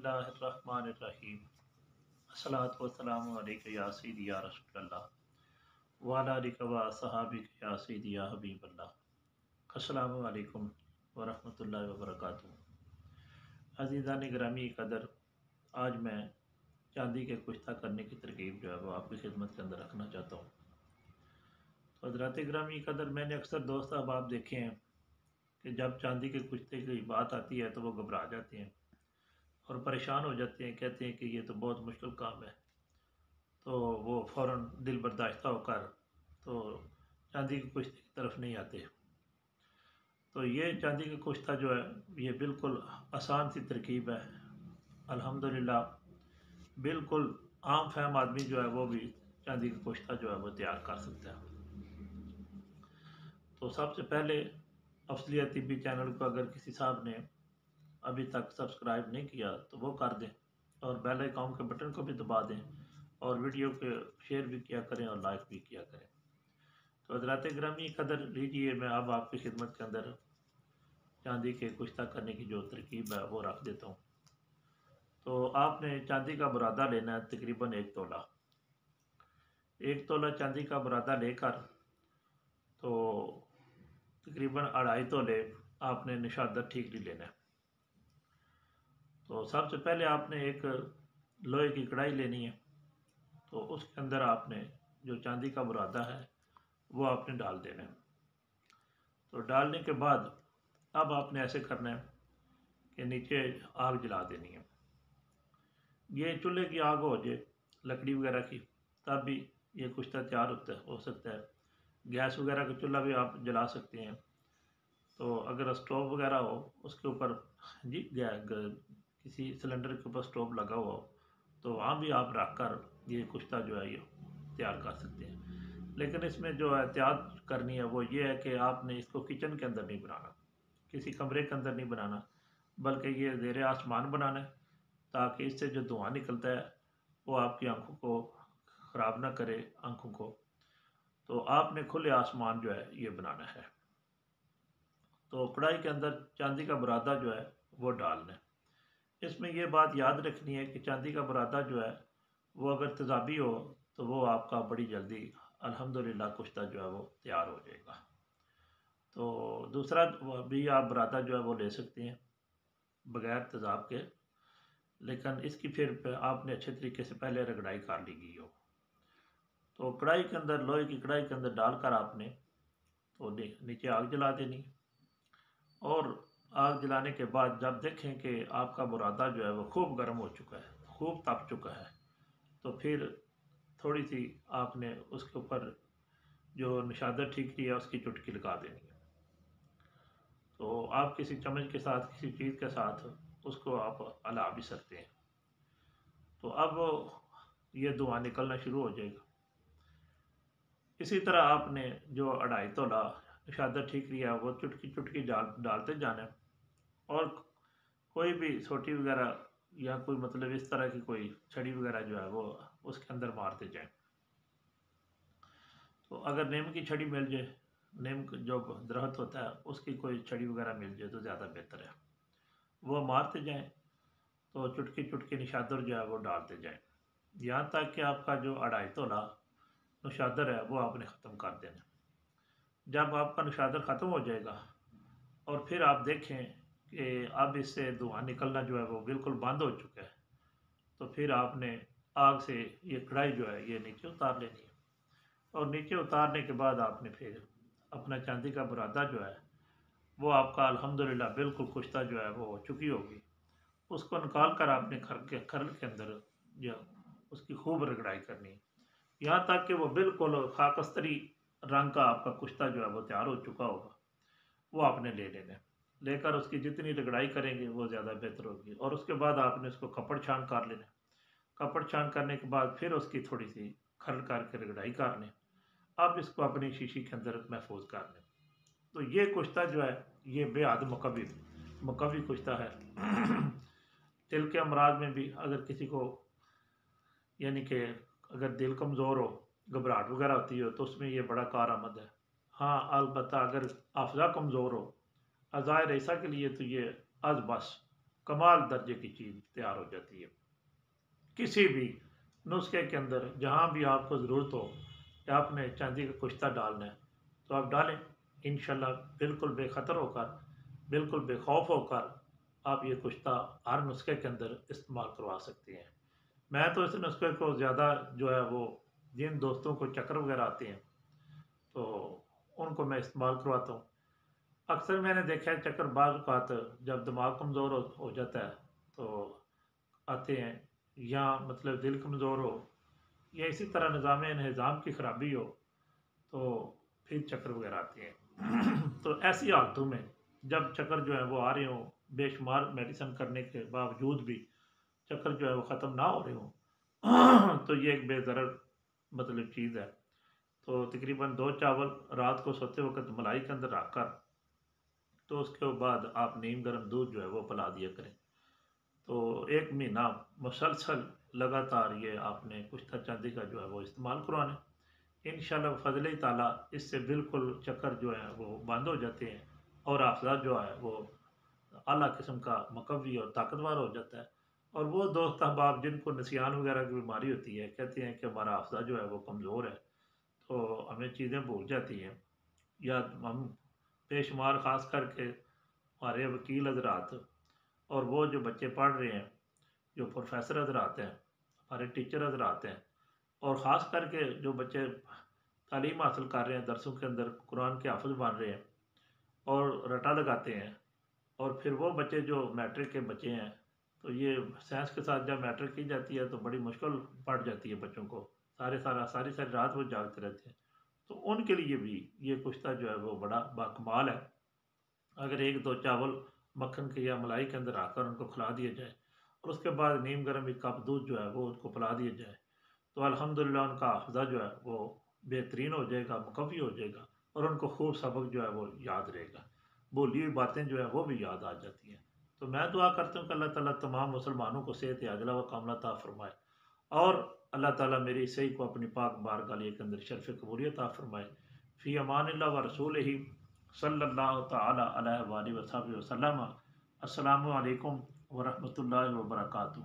बिस्मिल्लाह अर्रहमान अर्रहीम अस्सलातु वस्सलामु अलैका या सय्यदी या रसूल अल्लाह व अला आलिका व असहाबिका या सय्यदी या हबीब अल्लाह। अस्सलामु अलैकुम व रहमतुल्लाहि व बरकातुहू। अज़ीज़ान गिरामी कदर, आज मैं चांदी के कुश्ता करने की तरकीब जो है वो आपकी खिदमत के अंदर रखना चाहता हूँ। तो हज़रात गिरामी कदर, मैंने अक्सर दोस्त अहबाब देखे हैं कि जब चांदी के कुश्ते की बात आती है तो वो घबरा जाते हैं और परेशान हो जाते हैं, कहते हैं कि ये तो बहुत मुश्किल काम है। तो वो फ़ौरन दिल बर्दाश्ता होकर तो चांदी के कुश्ते की तरफ नहीं आते। तो ये चांदी का कुश्ता जो है ये बिल्कुल आसान सी तरकीब है। अल्हम्दुलिल्लाह बिल्कुल आम फहम आदमी जो है वो भी चांदी का कुश्ता जो है वो तैयार कर सकता है। तो सबसे पहले अफजलियत टिब्बी चैनल को अगर किसी साहब ने अभी तक सब्सक्राइब नहीं किया तो वो कर दें और बेल आइकन के बटन को भी दबा दें और वीडियो को शेयर भी किया करें और लाइक भी किया करें। तो हज़रात गिरामी कदर, लीजिए मैं अब आपकी खिदमत के अंदर चांदी के कुश्ता करने की जो तरकीब है वो रख देता हूँ। तो आपने चांदी का बुरादा लेना है, तकरीबन 1 तोला। 1 तोला चांदी का बुरादा लेकर तो तकरीबन 2.5 तोले आपने निशादर ठीकरी लेना है। तो सबसे पहले आपने एक लोहे की कढ़ाई लेनी है। तो उसके अंदर आपने जो चांदी का बुरादा है वो आपने डाल देना है। तो डालने के बाद अब आपने ऐसे करना है कि नीचे आग जला देनी है। ये चूल्हे की आग हो जाए, लकड़ी वगैरह की, तब भी ये कुश्ता तैयार हो सकता है। गैस वगैरह का चूल्हा भी आप जला सकते हैं। तो अगर स्टोव वगैरह हो उसके ऊपर जी किसी सिलेंडर के ऊपर स्टोव लगा हुआ हो तो वहाँ भी आप रख कर ये कुश्ता जो है ये तैयार कर सकते हैं। लेकिन इसमें जो एहतियात करनी है वो ये है कि आपने इसको किचन के अंदर नहीं बनाना, किसी कमरे के अंदर नहीं बनाना, बल्कि ये ज़ेरे आसमान बनाना है ताकि इससे जो धुआं निकलता है वो आपकी आंखों को ख़राब ना करे आंखों को। तो आपने खुले आसमान जो है ये बनाना है। तो कढ़ाई के अंदर चांदी का बुरादा जो है वो डालना है। इसमें यह बात याद रखनी है कि चांदी का बुरादा जो है वो अगर तेज़ाबी हो तो वो आपका बड़ी जल्दी अल्हम्दुलिल्लाह कुश्ता जो है वो तैयार हो जाएगा। तो दूसरा भी आप बुरादा जो है वो ले सकते हैं बग़ैर तेज़ाब के, लेकिन इसकी फिर आपने अच्छे तरीके से पहले रगड़ाई कर ली गई हो। तो कढ़ाई के अंदर, लोहे की कढ़ाई के अंदर डालकर आपने तो नीचे आग जला देनी और आग जलाने के बाद जब देखें कि आपका बुरादा जो है वो खूब गर्म हो चुका है, खूब तप चुका है, तो फिर थोड़ी सी आपने उसके ऊपर जो निशादर ठीकरी है उसकी चुटकी लगा देनी है। तो आप किसी चम्मच के साथ, किसी चीज़ के साथ उसको आप हिला भी सकते हैं। तो अब ये धुआं निकलना शुरू हो जाएगा। इसी तरह आपने जो 2.5 तोला निशादर ठीकरी है वो चुटकी चुटकी डालते जाना है और कोई भी सोटी वगैरह या कोई मतलब इस तरह की कोई छड़ी वगैरह जो है वो उसके अंदर मारते जाएं। तो अगर नीम की छड़ी मिल जाए, नीम जो दरख्त होता है उसकी कोई छड़ी वगैरह मिल जाए तो ज़्यादा बेहतर है, वो मारते जाएं। तो चुटकी चुटकी निशादर जो है वो डालते जाएं यहाँ तक कि आपका जो 2.5 तोला निशादर है वो आपने ख़त्म कर देना। जब आपका निशादर ख़त्म हो जाएगा और फिर आप देखें कि अब इससे धुआं निकलना जो है वो बिल्कुल बंद हो चुका है, तो फिर आपने आग से ये कढ़ाई जो है ये नीचे उतार लेनी है। और नीचे उतारने के बाद आपने फिर अपना चांदी का बुरादा जो है वो आपका अल्हम्दुलिल्लाह बिल्कुल कुश्ता जो है वो हो चुकी होगी, उसको निकाल कर आपने खरल के अंदर जो उसकी खूब रगड़ाई करनी है यहाँ तक कि वो बिल्कुल खाकस्तरी रंग का आपका कुश्ता जो है वो तैयार हो चुका होगा। वो आपने ले लेना है, लेकर उसकी जितनी रगड़ाई करेंगे वो ज़्यादा बेहतर होगी। और उसके बाद आपने उसको कपड़ छान कर लेना। कपड़ छान करने के बाद फिर उसकी थोड़ी सी खरल करके रगड़ाई कर लें। अब इसको अपनी शीशी के अंदर महफूज कर लें। तो ये कुश्ता जो है ये बेहद मुकव्वी कुश्ता है। दिल के अमराज में भी अगर किसी को, यानी कि अगर दिल कमज़ोर हो, घबराहट वगैरह होती हो तो उसमें ये बड़ा कारआमद है। हाँ, अलबत्ता अगर हाफ़िज़ा कमज़ोर हो, अज़ाए रईसा के लिए तो ये बस کمال درجے کی چیز تیار ہو جاتی ہے۔ کسی بھی نسخے کے اندر جہاں بھی آپ کو ضرورت ہو کہ آپ نے چاندی کا کشتہ ڈالنا ہے تو آپ ڈالیں، انشاءاللہ بالکل بے خطر ہو کر، بالکل بے خوف ہو کر آپ یہ کشتہ ہر نسخے کے اندر استعمال کروا سکتے ہیں۔ میں تو اس نسخے کو زیادہ جو ہے وہ جن دوستوں کو چکر وغیرہ آتے ہیں تو ان کو میں استعمال کرواتا ہوں۔ اکثر میں نے دیکھا ہے چکر بعض اوقات جب دماغ کمزور ہو جاتا ہے تو آتے ہیں، یا مطلب دل کمزور ہو یا اسی طرح نظام انہضام کی خرابی ہو تو پھر چکر وغیرہ آتے ہیں۔ تو ایسی حالتوں میں جب چکر جو ہے وہ آ رہے ہوں، بے شمار میڈیسن کرنے کے باوجود بھی چکر جو ہے وہ ختم نہ ہو رہے ہوں تو یہ ایک بے ضرر مطلب چیز ہے۔ تو تقریباً 2 چاول رات کو سوتے وقت ملائی کے اندر رکھ کر تو اس کے بعد آپ نیم گرم دودھ جو ہے وہ پلا دیا کریں۔ تو 1 مہینہ مسلسل لگاتار یہ آپ نے کشتہ چاندی کا جو ہے وہ استعمال کروانا ہے، انشاءاللہ فضل تعالیٰ اس سے بالکل چکر جو ہے وہ بند ہو جاتے ہیں اور حافظہ جو ہے وہ اعلیٰ قسم کا مقوی اور طاقتور ہو جاتا ہے۔ اور وہ دوست احباب جن کو نسیان وغیرہ کی بیماری ہوتی ہے کہتے ہیں کہ ہمارا حافظہ جو ہے وہ کمزور ہے تو ہمیں چیزیں بھول جاتی ہیں، یا ہم بے شمار خاص کر کے ہمارے وکیل حضرات اور وہ جو بچے پڑھ رہے ہیں، جو پروفیسر حضرات ہیں، ہمارے ٹیچر حضرات ہیں، اور خاص کر کے جو بچے تعلیم حاصل کر رہے ہیں درسوں کے اندر قرآن کے حافظ بن رہے ہیں اور رٹا لگاتے ہیں، اور پھر وہ بچے جو میٹرک کے بچے ہیں تو یہ سائنس کے ساتھ جب میٹرک کی جاتی ہے تو بڑی مشکل پڑ جاتی ہے بچوں کو، ساری رات وہ جاگتے رہتے ہیں۔ تو ان کے لیے بھی یہ کشتہ جو ہے وہ بڑا باکمال ہے۔ اگر 1 2 چاول مکھن کے یا ملائی کے اندر آ کر ان کو کھلا دیا جائے اور اس کے بعد نیم گرم 1 کپ دودھ جو ہے وہ ان کو پلا دیا جائے تو الحمدللہ ان کا حافظہ جو ہے وہ بہترین ہو جائے گا، مقوی ہو جائے گا، اور ان کو خوب سبق جو ہے وہ یاد رہے گا، بولی ہوئی باتیں جو ہیں وہ بھی یاد آ جاتی ہیں۔ تو میں دعا کرتا ہوں کہ اللہ تعالیٰ تمام مسلمانوں کو صحت عاجلہ و کاملہ عطا فرمائے، اور اللہ تعالیٰ میری صحیح کو اپنی پاک بارگاہ کے اندر شرف قبولیت عطا فرمائے۔ فی امان اللہ و رسول ہی صلی اللہ تعالیٰ علیہ وآلہ وصحبہ وسلم۔ السلام علیکم ورحمۃ اللہ وبرکاتہ۔